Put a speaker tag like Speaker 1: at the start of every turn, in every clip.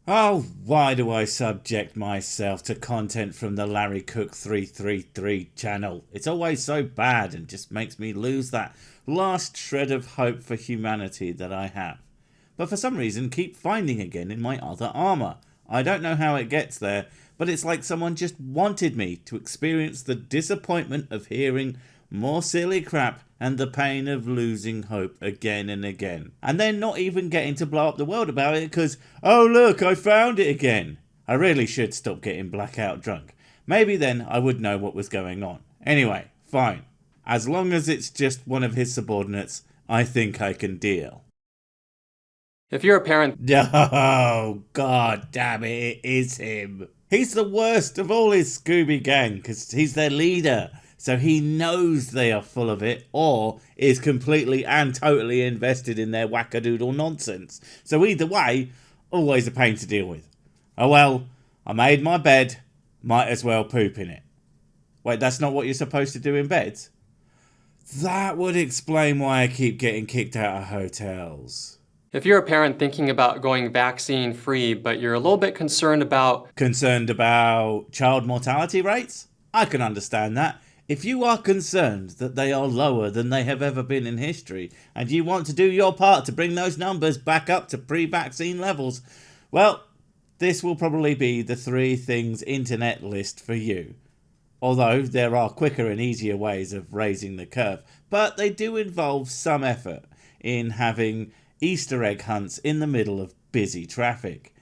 Speaker 1: Oh, why do I subject myself to content from the Larry Cook 333 channel? It's always so bad and just makes me lose that last shred of hope for humanity that I have. But for some reason keep finding again in my other armour. I don't know how it gets there, but it's like someone just wanted me to experience the disappointment of hearing more silly crap and the pain of losing hope again and again. And then not even getting to blow up the world about it because, oh look, I found it again. I really should stop getting blackout drunk. Maybe then I would know what was going on. Anyway, fine. As long as it's just one of his subordinates, I think I can deal.
Speaker 2: If you're a parent...
Speaker 1: Oh, god damn it, it is him. He's the worst of all his Scooby gang because he's their leader. So he knows they are full of it or is completely and totally invested in their wackadoodle nonsense. So either way, always a pain to deal with. Oh well, I made my bed, might as well poop in it. Wait, that's not what you're supposed to do in beds? That would explain why I keep getting kicked out of hotels.
Speaker 2: If you're a parent thinking about going vaccine free, but you're a little bit concerned about
Speaker 1: child mortality rates? I can understand that. If you are concerned that they are lower than they have ever been in history, and you want to do your part to bring those numbers back up to pre-vaccine levels, well, this will probably be the 3 things internet list for you. Although there are quicker and easier ways of raising the curve, but they do involve some effort in having Easter egg hunts in the middle of busy traffic.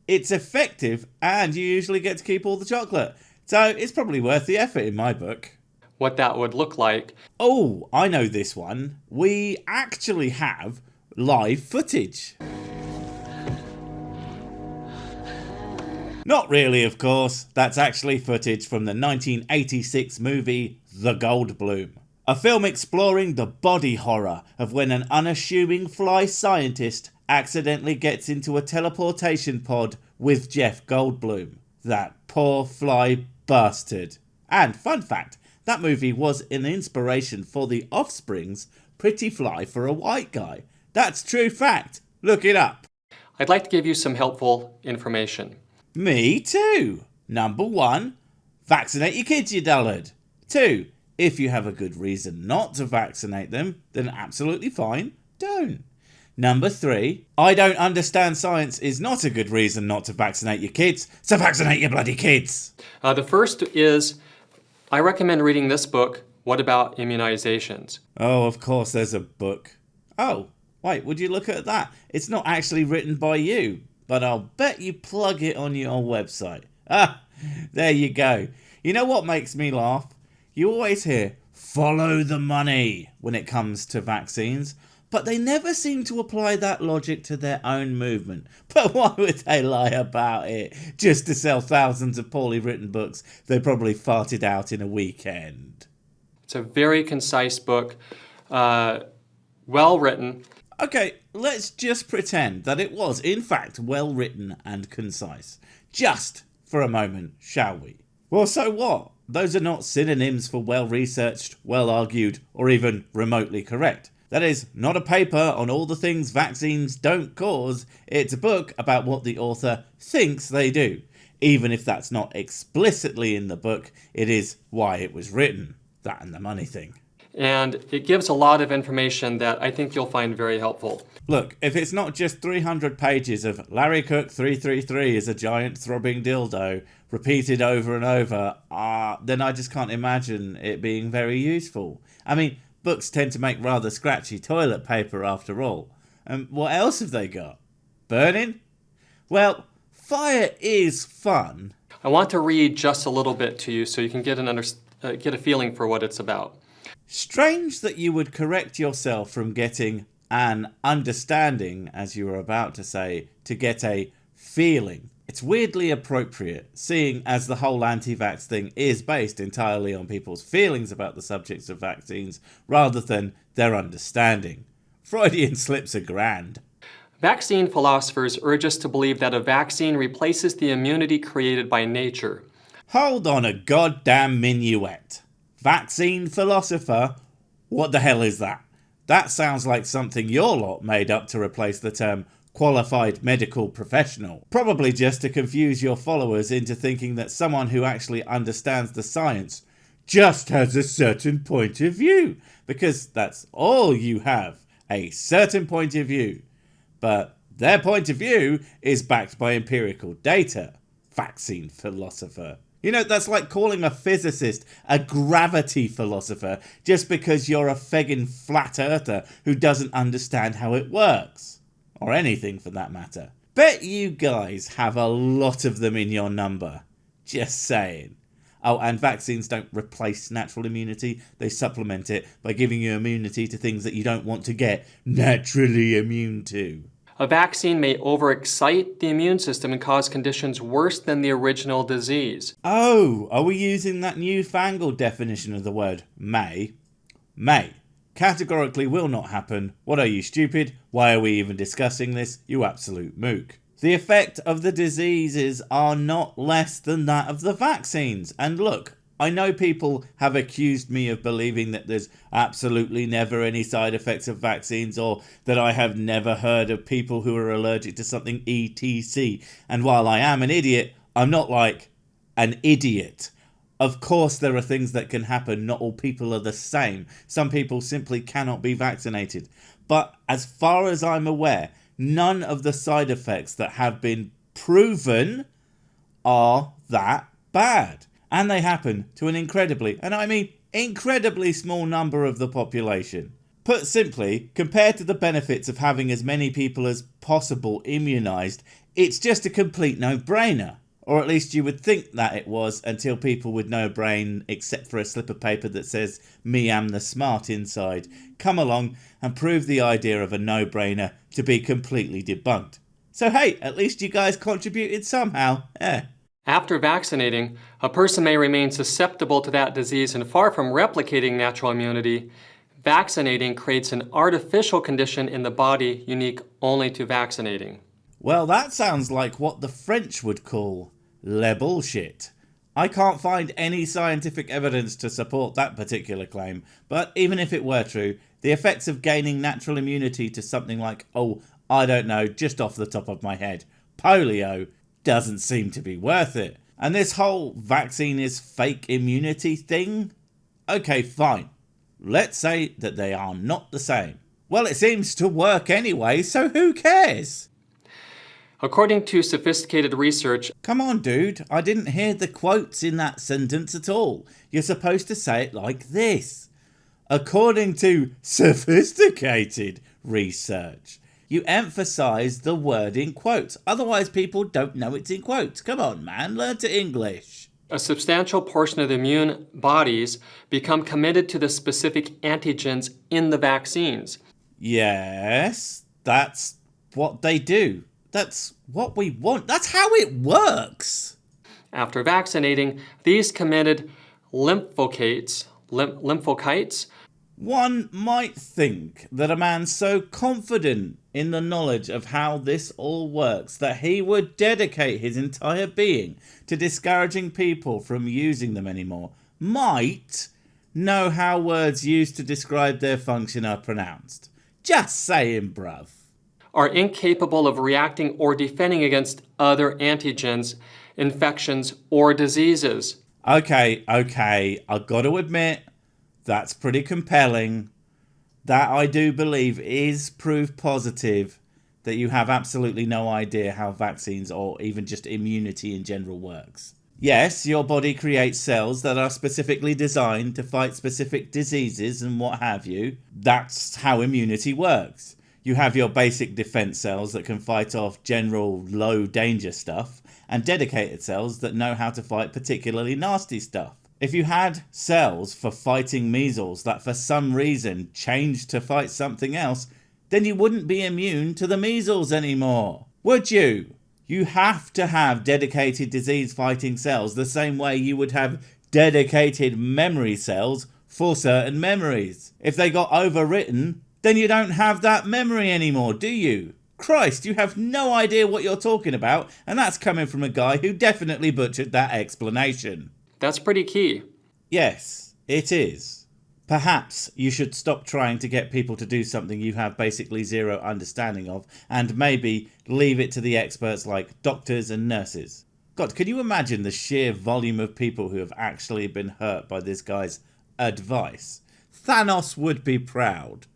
Speaker 1: It's effective and you usually get to keep all the chocolate, so it's probably worth the effort in my book.
Speaker 2: what that would look like.
Speaker 1: Oh, I know this one. We actually have live footage. Not really, of course. That's actually footage from the 1986 movie The Goldblum. A film exploring the body horror of when an unassuming fly scientist accidentally gets into a teleportation pod with Jeff Goldblum. That poor fly bastard. And fun fact, that movie was an inspiration for The Offspring's Pretty Fly for a White Guy. That's true fact. Look it up.
Speaker 2: I'd like to give you some helpful information.
Speaker 1: Me too. Number 1, vaccinate your kids, you dullard. 2, if you have a good reason not to vaccinate them, then absolutely fine, don't. Number 3, I don't understand science is not a good reason not to vaccinate your kids, so vaccinate your bloody kids.
Speaker 2: The first is, I recommend reading this book, What About Immunizations?
Speaker 1: Oh, of course there's a book. Oh, wait, would you look at that? It's not actually written by you, but I'll bet you plug it on your website. Ah, there you go. You know what makes me laugh? You always hear, follow the money when it comes to vaccines, but they never seem to apply that logic to their own movement. But why would they lie about it? Just to sell thousands of poorly written books they probably farted out in a weekend.
Speaker 2: It's a very concise book, well written.
Speaker 1: Okay, let's just pretend that it was in fact well written and concise. Just for a moment, shall we? Well, so what? Those are not synonyms for well researched, well argued, or even remotely correct. That is not a paper on all the things vaccines don't cause. It's a book about what the author thinks they do. Even if that's not explicitly in the book, it is why it was written. That and the money thing.
Speaker 2: And it gives a lot of information that I think you'll find very helpful.
Speaker 1: Look, if it's not just 300 pages of Larry Cook 333 is a giant throbbing dildo repeated over and over, then I just can't imagine it being very useful. I mean, books tend to make rather scratchy toilet paper after all. And what else have they got? Burning? Well, fire is fun.
Speaker 2: I want to read just a little bit to you so you can get a feeling for what it's about.
Speaker 1: Strange that you would correct yourself from getting an understanding, as you were about to say, to get a feeling. It's weirdly appropriate, seeing as the whole anti-vax thing is based entirely on people's feelings about the subjects of vaccines, rather than their understanding. Freudian slips are grand.
Speaker 2: Vaccine philosophers urge us to believe that a vaccine replaces the immunity created by nature.
Speaker 1: Hold on a goddamn minuet. Vaccine philosopher? What the hell is that? That sounds like something your lot made up to replace the term qualified medical professional. Probably just to confuse your followers into thinking that someone who actually understands the science just has a certain point of view. Because that's all you have, a certain point of view. But their point of view is backed by empirical data. Vaccine philosopher. You know, that's like calling a physicist a gravity philosopher just because you're a fegging flat earther who doesn't understand how it works. Or anything for that matter. Bet you guys have a lot of them in your number. Just saying. Oh, and vaccines don't replace natural immunity. They supplement it by giving you immunity to things that you don't want to get naturally immune to.
Speaker 2: A vaccine may overexcite the immune system and cause conditions worse than the original disease.
Speaker 1: Oh, are we using that newfangled definition of the word may? May. Categorically will not happen. What are you, stupid? Why are we even discussing this? You absolute mook. The effect of the diseases are not less than that of the vaccines. And look, I know people have accused me of believing that there's absolutely never any side effects of vaccines, or that I have never heard of people who are allergic to something etc. And while I am an idiot, I'm not like an idiot. Of course there are things that can happen. Not all people are the same. Some people simply cannot be vaccinated. But as far as I'm aware, none of the side effects that have been proven are that bad. And they happen to an incredibly, and I mean incredibly small number of the population. Put simply, compared to the benefits of having as many people as possible immunised, it's just a complete no-brainer. Or at least you would think that it was, until people with no brain except for a slip of paper that says "Me am the smart" inside come along and prove the idea of a no-brainer to be completely debunked. So hey, at least you guys contributed somehow.
Speaker 2: After vaccinating, a person may remain susceptible to that disease, and far from replicating natural immunity, vaccinating creates an artificial condition in the body unique only to vaccinating.
Speaker 1: Well, that sounds like what the French would call le bullshit. I can't find any scientific evidence to support that particular claim, but even if it were true, the effects of gaining natural immunity to something like, I don't know, just off the top of my head, polio, doesn't seem to be worth it. And this whole vaccine is fake immunity thing? Okay, fine. Let's say that they are not the same. Well, it seems to work anyway, so who cares?
Speaker 2: According to sophisticated research...
Speaker 1: Come on, dude. I didn't hear the quotes in that sentence at all. You're supposed to say it like this. According to sophisticated research. You emphasise the word in quotes. Otherwise, people don't know it's in quotes. Come on, man. Learn to English.
Speaker 2: A substantial portion of the immune bodies become committed to the specific antigens in the vaccines.
Speaker 1: Yes, that's what they do. That's what we want. That's how it works.
Speaker 2: After vaccinating, these committed lymphocytes.
Speaker 1: One might think that a man so confident in the knowledge of how this all works that he would dedicate his entire being to discouraging people from using them anymore might know how words used to describe their function are pronounced. Just saying, bruv.
Speaker 2: Are incapable of reacting or defending against other antigens, infections, or diseases.
Speaker 1: Okay, I've got to admit, that's pretty compelling. That I do believe is proof positive that you have absolutely no idea how vaccines or even just immunity in general works. Yes, your body creates cells that are specifically designed to fight specific diseases and what have you. That's how immunity works. You have your basic defense cells that can fight off general low danger stuff, and dedicated cells that know how to fight particularly nasty stuff. If you had cells for fighting measles that for some reason changed to fight something else, then you wouldn't be immune to the measles anymore, would you? You have to have dedicated disease-fighting cells the same way you would have dedicated memory cells for certain memories. If they got overwritten, then you don't have that memory anymore, do you? Christ, you have no idea what you're talking about, and that's coming from a guy who definitely butchered that explanation.
Speaker 2: That's pretty key.
Speaker 1: Yes, it is. Perhaps you should stop trying to get people to do something you have basically zero understanding of, and maybe leave it to the experts like doctors and nurses. God, can you imagine the sheer volume of people who have actually been hurt by this guy's advice? Thanos would be proud.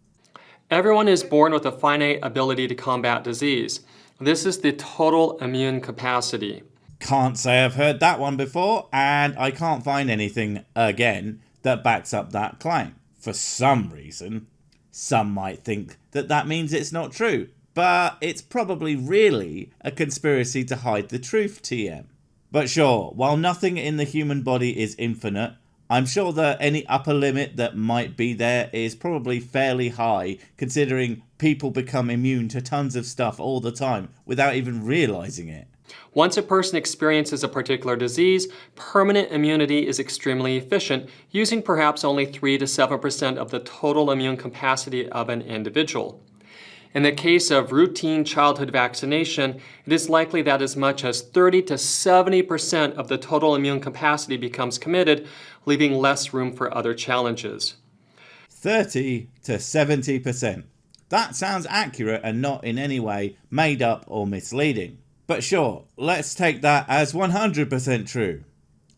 Speaker 2: Everyone is born with a finite ability to combat disease. This is the total immune capacity.
Speaker 1: Can't say I've heard that one before, and I can't find anything, again, that backs up that claim. For some reason. Some might think that that means it's not true, but it's probably really a conspiracy to hide the truth, TM. But sure, while nothing in the human body is infinite, I'm sure that any upper limit that might be there is probably fairly high, considering people become immune to tons of stuff all the time without even realizing it.
Speaker 2: Once a person experiences a particular disease, permanent immunity is extremely efficient, using perhaps only 3 to 7% of the total immune capacity of an individual. In the case of routine childhood vaccination, it is likely that as much as 30 to 70% of the total immune capacity becomes committed, leaving less room for other challenges.
Speaker 1: 30 to 70%. That sounds accurate and not in any way made up or misleading. But sure, let's take that as 100% true.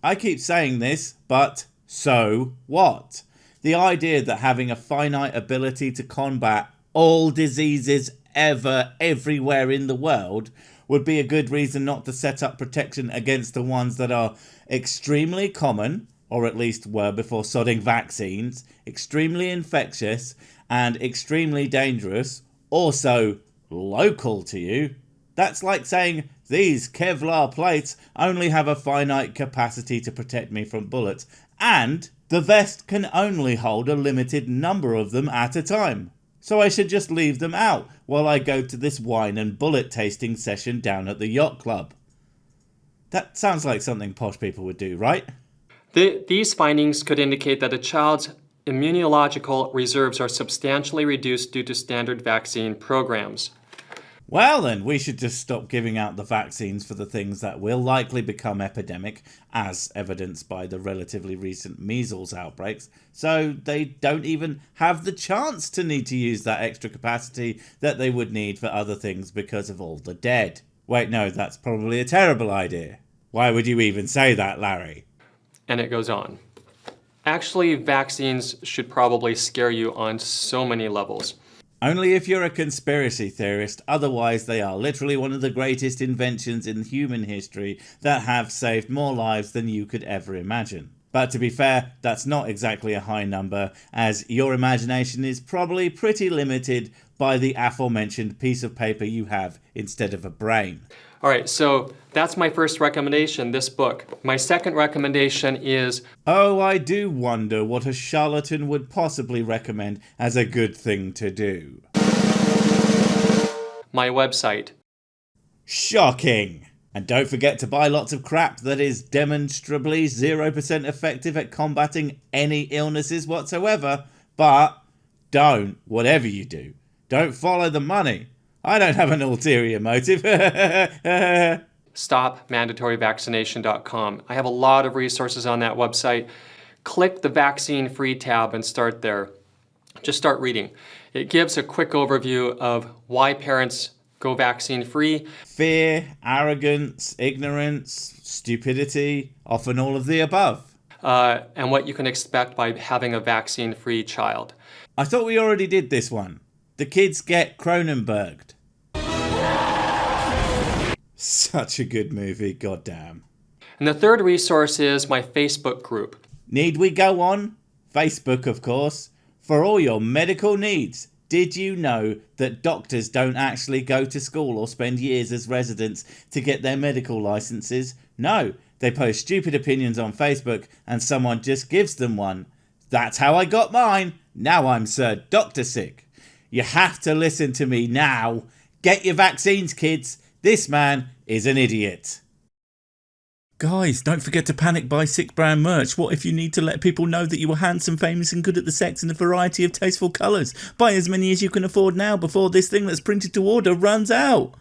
Speaker 1: I keep saying this, but so what? The idea that having a finite ability to combat all diseases ever, everywhere in the world would be a good reason not to set up protection against the ones that are extremely common, or at least were before sodding vaccines, extremely infectious, and extremely dangerous, also local to you. That's like saying, these Kevlar plates only have a finite capacity to protect me from bullets, and the vest can only hold a limited number of them at a time. So I should just leave them out while I go to this wine and bullet tasting session down at the yacht club. That sounds like something posh people would do, right?
Speaker 2: These findings could indicate that a child's immunological reserves are substantially reduced due to standard vaccine programs.
Speaker 1: Well then, we should just stop giving out the vaccines for the things that will likely become epidemic, as evidenced by the relatively recent measles outbreaks, so they don't even have the chance to need to use that extra capacity that they would need for other things because of all the dead. Wait, no, that's probably a terrible idea. Why would you even say that, Larry?
Speaker 2: And it goes on. Actually, vaccines should probably scare you on so many levels.
Speaker 1: Only if you're a conspiracy theorist, otherwise they are literally one of the greatest inventions in human history that have saved more lives than you could ever imagine. But to be fair, that's not exactly a high number, as your imagination is probably pretty limited by the aforementioned piece of paper you have instead of a brain.
Speaker 2: All right, so that's my first recommendation, this book. My second recommendation is...
Speaker 1: Oh, I do wonder what a charlatan would possibly recommend as a good thing to do.
Speaker 2: My website.
Speaker 1: Shocking! And don't forget to buy lots of crap that is demonstrably 0% effective at combating any illnesses whatsoever. But don't, whatever you do, don't follow the money. I don't have an ulterior motive.
Speaker 2: StopMandatoryVaccination.com. I have a lot of resources on that website. Click the vaccine free tab and start there. Just start reading. It gives a quick overview of why parents go vaccine free.
Speaker 1: Fear, arrogance, ignorance, stupidity, often all of the above.
Speaker 2: And what you can expect by having a vaccine free child.
Speaker 1: I thought we already did this one. The kids get Cronenberged. Such a good movie, goddamn.
Speaker 2: And the third resource is my Facebook group.
Speaker 1: Need we go on? Facebook, of course. For all your medical needs. Did you know that doctors don't actually go to school or spend years as residents to get their medical licenses? No, they post stupid opinions on Facebook and someone just gives them one. That's how I got mine. Now I'm Sir Dr. Sick. You have to listen to me now. Get your vaccines, kids. This man is an idiot. Guys, don't forget to panic buy Sick brand merch. What if you need to let people know that you are handsome, famous and good at the sex in a variety of tasteful colours? Buy as many as you can afford now before this thing that's printed to order runs out.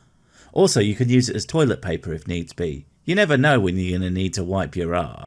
Speaker 1: Also, you can use it as toilet paper if needs be. You never know when you're going to need to wipe your arse.